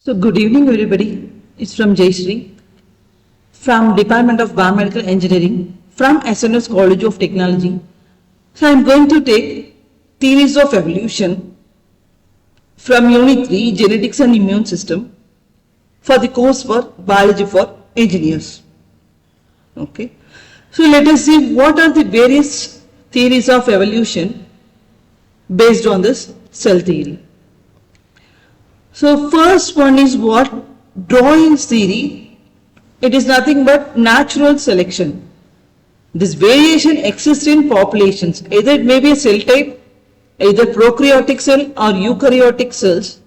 So good evening everybody. It's from Jayshree from Department of Biomedical Engineering from SNS College of Technology. So I'm going to take theories of evolution from Unit 3 Genetics and Immune System for the course for Biology for Engineers. Okay. So let us see what are the various theories of evolution based on this cell theory. So first one is what? Darwin's theory. It is nothing but natural selection. This variation exists in populations. Either it may be a cell type, either prokaryotic cell or eukaryotic cells.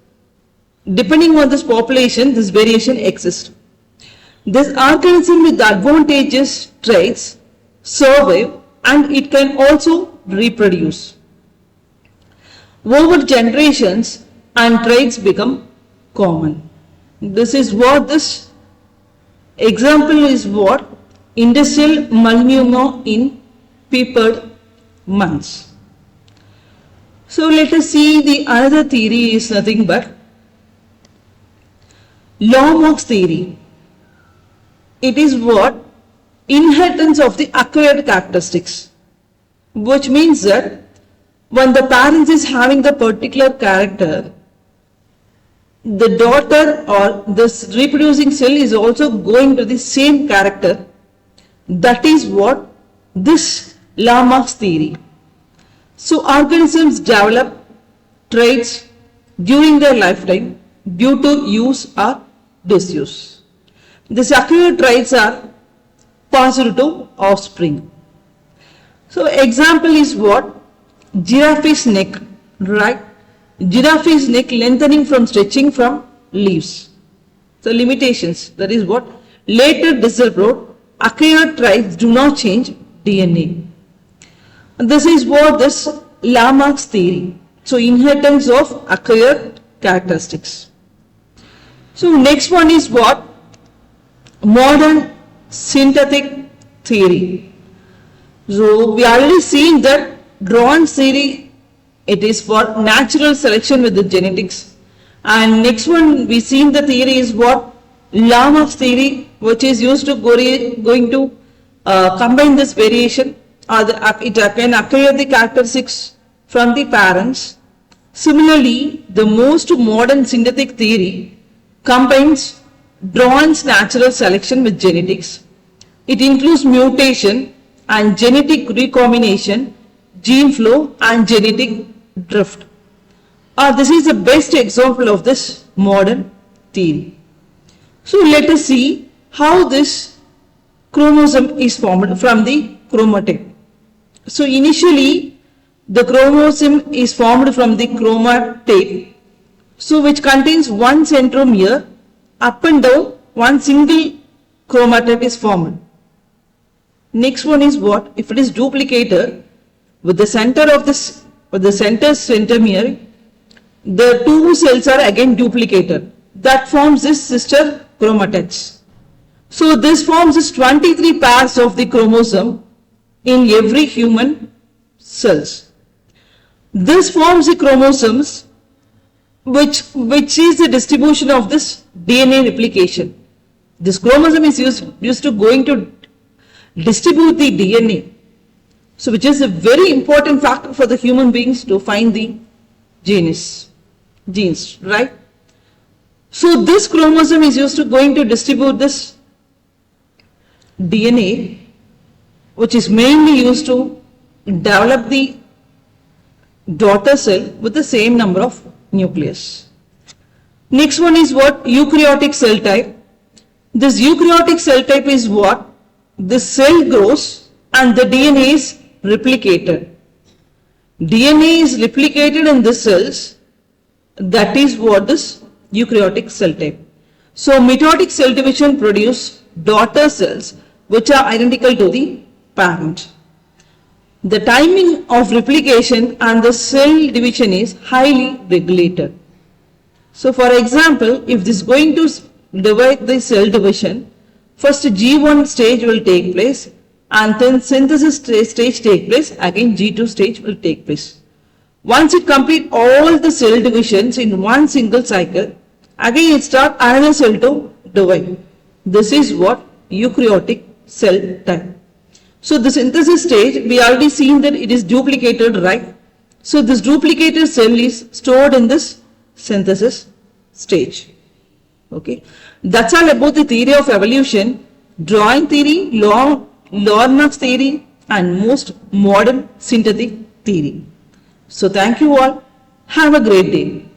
Depending on this population, this variation exists. This organism with advantageous traits survive and it can also reproduce. Over generations, and traits become common. This is what this example is what? Industrial melanoma in peppered months. So let us see the another theory is nothing but Lamarck's theory. It is what? Inheritance of the acquired characteristics, which means that when the parent is having the particular character, the daughter or this reproducing cell is also going to the same character. That is what this Lamarck's theory. So organisms develop traits during their lifetime due to use or disuse. These acquired traits are passed to offspring. So example is what? Giraffe's neck, right? Giraffe's neck lengthening from stretching from leaves. So limitations, that is what? Later developed acquired traits do not change DNA. And this is what this Lamarck's theory. So inheritance of acquired characteristics. So next one is what? Modern synthetic theory. So we already seen that Darwin's theory, it is for natural selection with the genetics. And next one we seen the theory is what? Lamarck's theory, which is used to going to combine this variation or it can acquire the characteristics from the parents. Similarly, the most modern synthetic theory combines Darwin's natural selection with genetics. It includes mutation and genetic recombination, gene flow and genetic drift. This is the best example of this modern theory. So let us see how this chromosome is formed from the chromatid. So initially the chromosome is formed from the chromatid, so which contains one centromere. Up and down one single chromatid is formed. Next one is what? If it is duplicated, with the center of this, with the center centromere, the two cells are again duplicated. That forms this sister chromatids. So this forms this 23 pairs of the chromosome in every human cells. This forms the chromosomes which is the distribution of this DNA replication. This chromosome is used to going to distribute the DNA. So which is a very important factor for the human beings to find the genes, right? So this chromosome is used to going to distribute this DNA, which is mainly used to develop the daughter cell with the same number of nucleus. Next one is what? Eukaryotic cell type. This eukaryotic cell type is what? The cell grows and the DNA is replicated. DNA is replicated in the cells. That is what this eukaryotic cell type. So mitotic cell division produce daughter cells which are identical to the parent. The timing of replication and the cell division is highly regulated. So for example, if this is going to divide the cell division, first G1 stage will take place and then synthesis stage take place, again G2 stage will take place. Once it completes all the cell divisions in one single cycle, Again it starts another cell to divide. This is what eukaryotic cell type. So the synthesis stage, we already seen that it is duplicated, right? So this duplicated cell is stored in this synthesis stage. Okay, that's all about the theory of evolution, drawing theory, Lorenz theory, and most modern synthetic theory. So thank you all. Have a great day.